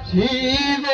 শিব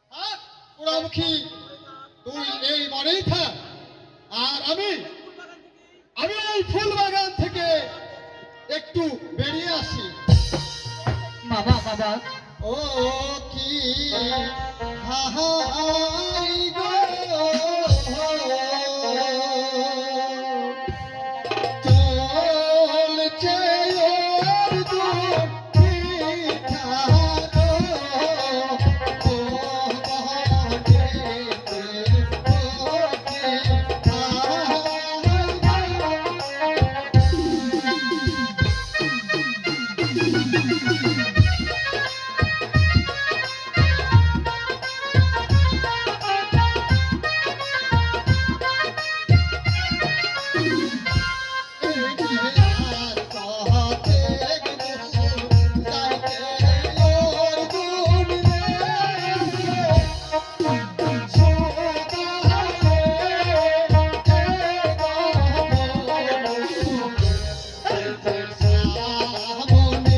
বাবার পোড়ামুখী তুই এই মনেই থাক। আর আমি আমি এই ফুল বাগান থেকে একটু বেরিয়ে আসি। বাবা বাবা ও কি হাহাই গো চলছে ওর দুঃখিতানো ও বনেতে ও কি হাহাই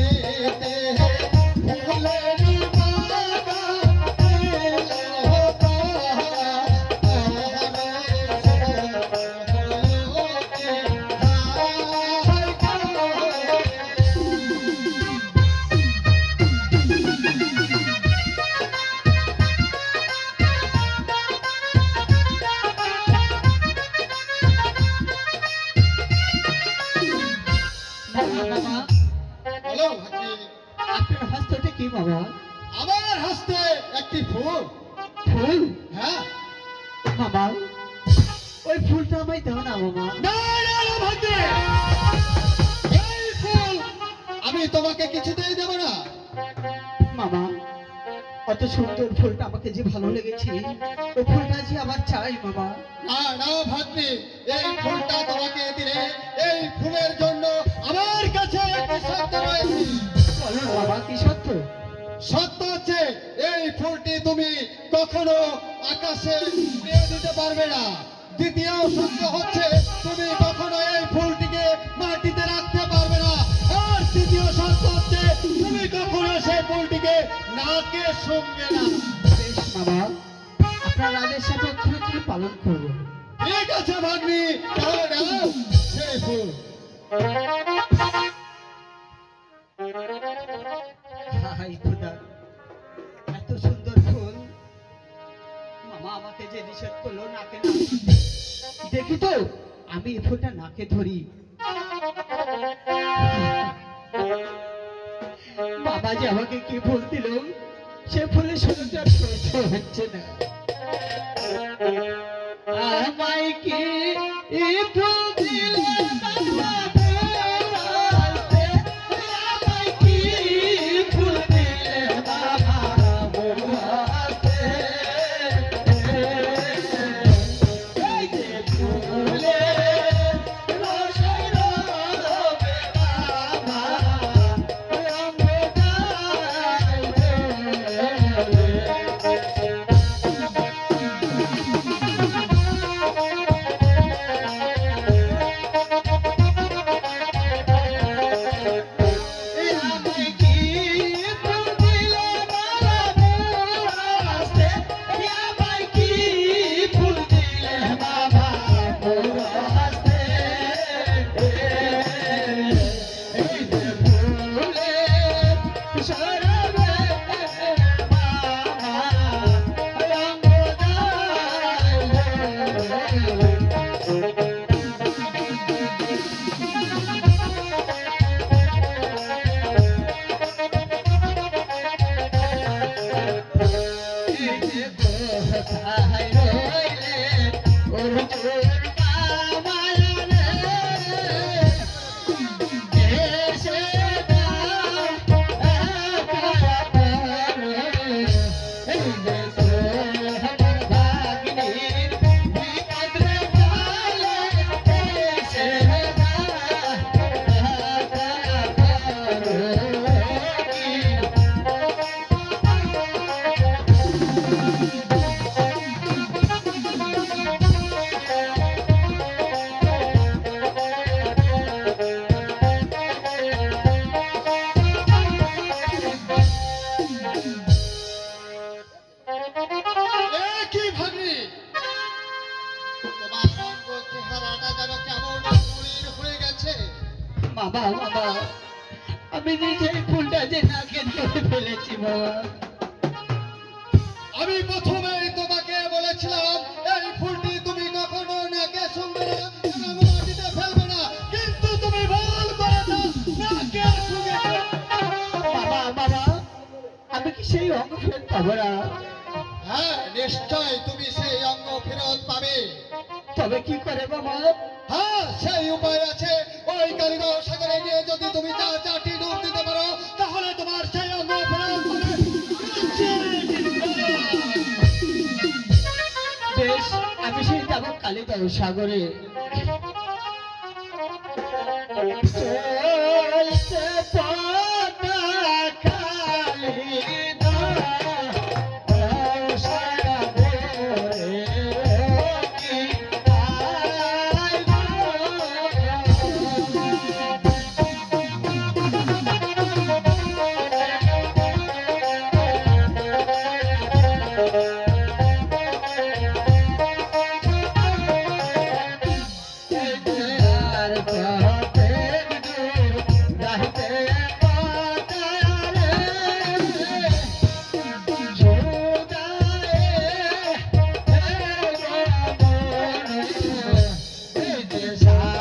বাবা বলো ভাগ্নি, আপনার হস্তটা কি বাবা? আমার হস্তে একটি ফুল। ফুল? হ্যাঁ বাবা ওই ফুলটা আমায় দাও না বাবা। না না না ভাগ্নে, এই ফুল আমি তোমাকে কিছুতেই দেব না। বাবা অত সুন্দর ফুলটা আমাকে যে ভালো লেগেছে, ওই ফুলটা যে আবার চাই বাবা। না না ভাগ্নে, এই ফুলটা তোমাকে দিলে এই ফুলের জন্য আমার কাছে একটি শর্ত রয়েছে। বলো বাবা কি সত্য? সত্য হচ্ছে এই ফুলটি তুমি কখনো আকাশে উড়িয়ে দিতে পারবে না। দ্বিতীয় সত্য হচ্ছে তুমি কখনো এই ফুলটিকে মাটিতে রাখতে পারবে না। আর তৃতীয় সত্য হচ্ছে তুমি কখনো সেই ফুলটিকে নাকে শুনবে না। বেশ মামা, আপনার আদেশ আমি অক্ষরে পালন করবো। ঠিক আছে ভাগ্নি, তাহলে নাও সেই ফুল। হাই খোদা, এত সুন্দর ফুল! মামা আমাকে যে নিষেধ করলো নাকে না ধরতে। দেখি তো আমি এই ফুলটা নাকে ধরি। বাবা যে আমাকে কি ফুল দিল, সে ফুলের সুরটা সহ্য হচ্ছে না। আমায় কি এই ফুল দিলে বাবা? আমায় কি ফুল দিলে বাবা? এই যে ফুলে রসের রবে বাবা, কি ভাগ্নি, তোমার অঙ্গ চেহারাটা যেন কেমন মলিন হয়ে গেছে। বাবা বাবা, আমি নিজেই ফুলটা যে নাকে ধরে ফেলেছি বাবা। আমি প্রথমেই তোমাকে বলেছিলাম এই ফুলটি তুমি কখনো নাকে শুনবে না এবং মাটিতে ফেলবে না, কিন্তু তুমি ভুল করেছো, নাকে শুনেছো। বাবা বাবা, আমি কি সেই অঙ্গ ফেরত পাবো না? হ্যাঁ, নিশ্চয় তুমি সেই অঙ্গ ফেরত পাবে। তবে কি করে বাবা? হ্যাঁ, সেই উপায় আছে। ওই কালীগঞ্জ সাগরে গিয়ে যদি তুমি 4টি ডুব দিতে পারো, তাহলে তোমার সেই অঙ্গ ফেরত পাবে। বেশ, আমি সেই যাবো কালীগঞ্জ সাগরে।